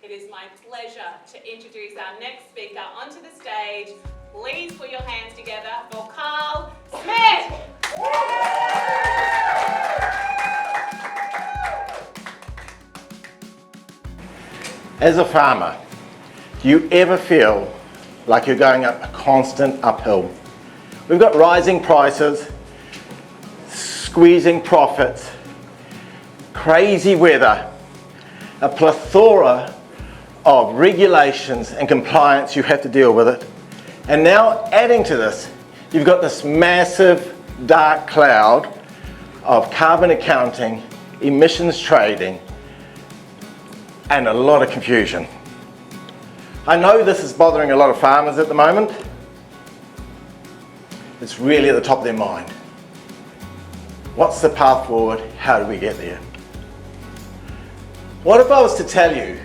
It is my pleasure to introduce our next speaker onto the stage. Please put your hands together for Carl Smith. As a farmer, do you ever feel like you're going up a constant uphill? We've got rising prices, squeezing profits, crazy weather, a plethora of regulations and compliance you have to deal with it. And now adding to this, you've got this massive dark cloud of carbon accounting, emissions trading, and a lot of confusion. I know this is bothering a lot of farmers at the moment. It's really at the top of their mind. What's the path forward? How do we get there? What if I was to tell you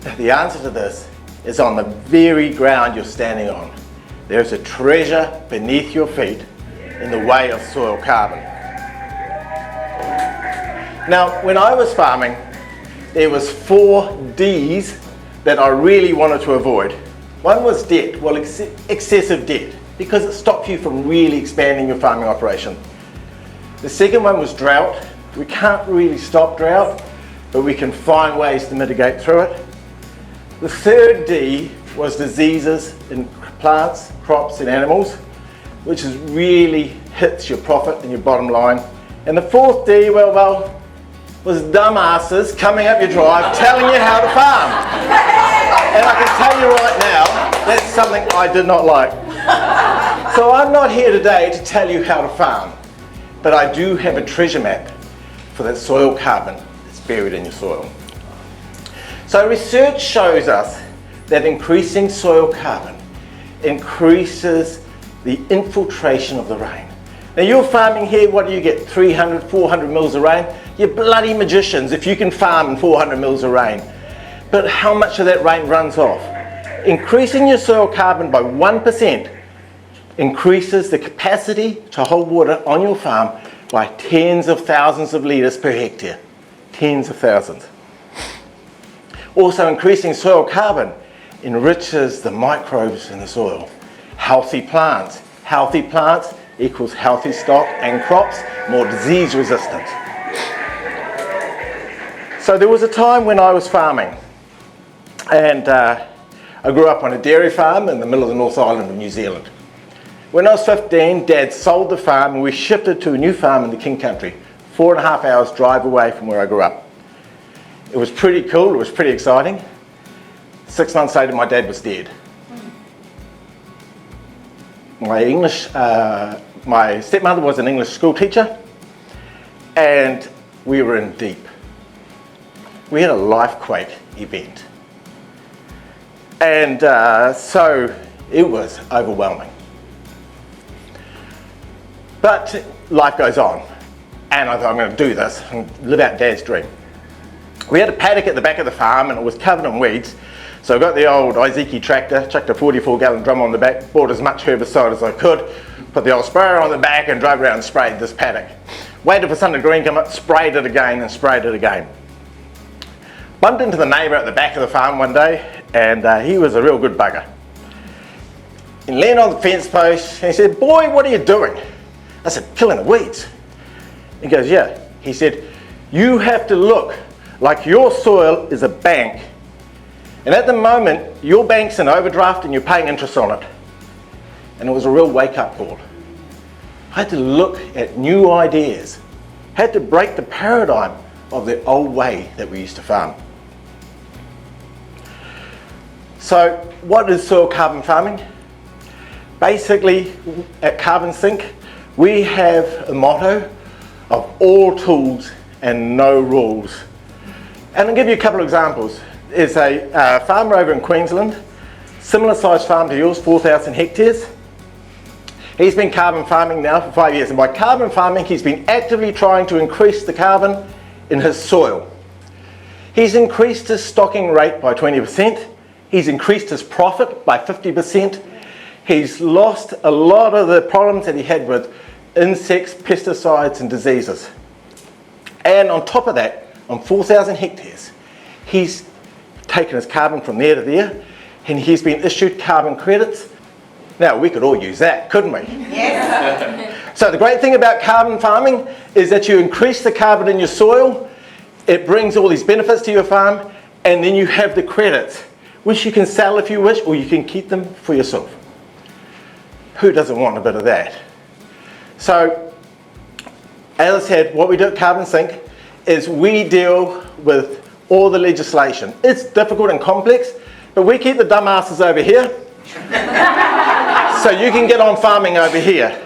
that the answer to this is on the very ground you're standing on? There's a treasure beneath your feet in the way of soil carbon. Now, when I was farming, there was 4 Ds that I really wanted to avoid. One was debt, well, excessive debt, because it stopped you from really expanding your farming operation. The second one was drought. We can't really stop drought, but we can find ways to mitigate through it. The third D was diseases in plants, crops and animals, which really hits your profit and your bottom line. And the fourth D, well, was dumbasses coming up your drive telling you how to farm. And I can tell you right now, that's something I did not like. So I'm not here today to tell you how to farm, but I do have a treasure map for that soil carbon that's buried in your soil. So research shows us that increasing soil carbon increases the infiltration of the rain. Now you're farming here, what do you get? 300, 400 mils of rain? You're bloody magicians if you can farm in 400 mils of rain. But how much of that rain runs off? Increasing your soil carbon by 1% increases the capacity to hold water on your farm by tens of thousands of litres per hectare. Tens of thousands. Also, increasing soil carbon enriches the microbes in the soil. Healthy plants equals healthy stock and crops, more disease resistant. So there was a time when I was farming, and I grew up on a dairy farm in the middle of the North Island of New Zealand. When I was 15, Dad sold the farm and we shifted to a new farm in the King Country, 4.5 hours drive away from where I grew up. It was pretty cool, it was pretty exciting. 6 months later, my dad was dead. My stepmother was an English school teacher, and we were in deep. We had a lifequake event. And so it was overwhelming. But life goes on, and I thought, I'm going to do this and live out Dad's dream. We had a paddock at the back of the farm, and it was covered in weeds. So I got the old Izeki tractor, chucked a 44-gallon drum on the back, bought as much herbicide as I could, put the old sprayer on the back and drove around and sprayed this paddock. Waited for something green to come up, sprayed it again and sprayed it again. Bumped into the neighbour at the back of the farm one day, and he was a real good bugger. He leaned on the fence post and he said, "Boy, what are you doing?" I said, "Killing the weeds." He goes, "Yeah." He said, "You have to look like your soil is a bank. And at the moment, your bank's in overdraft and you're paying interest on it." And it was a real wake-up call. I had to look at new ideas. I had to break the paradigm of the old way that we used to farm. So what is soil carbon farming? Basically, at Carbon Sync, we have a motto of all tools and no rules. And I'll give you a couple of examples. There's a farmer over in Queensland, similar sized farm to yours, 4,000 hectares. He's been carbon farming now for 5 years, and by carbon farming he's been actively trying to increase the carbon in his soil. He's increased his stocking rate by 20%, he's increased his profit by 50%, he's lost a lot of the problems that he had with insects, pesticides and diseases. And on top of that, on 4,000 hectares, he's taken his carbon from there to there, and he's been issued carbon credits. Now, we could all use that, couldn't we? Yes. So the great thing about carbon farming is that you increase the carbon in your soil, it brings all these benefits to your farm, and then you have the credits, which you can sell if you wish, or you can keep them for yourself. Who doesn't want a bit of that? So, as I said, what we do at Carbon Sync is we deal with all the legislation. It's difficult and complex, but we keep the dumbasses over here, so you can get on farming over here.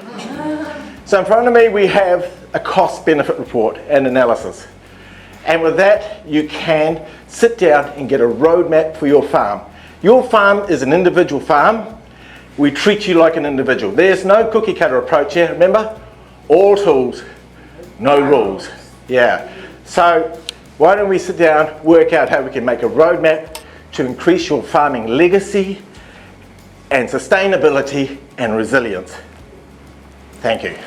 So in front of me we have a cost-benefit report and analysis. And with that, you can sit down and get a roadmap for your farm. Your farm is an individual farm. We treat you like an individual. There's no cookie cutter approach here, remember? All tools, no rules. Yeah. So why don't we sit down, work out how we can make a roadmap to increase your farming legacy and sustainability and resilience. Thank you.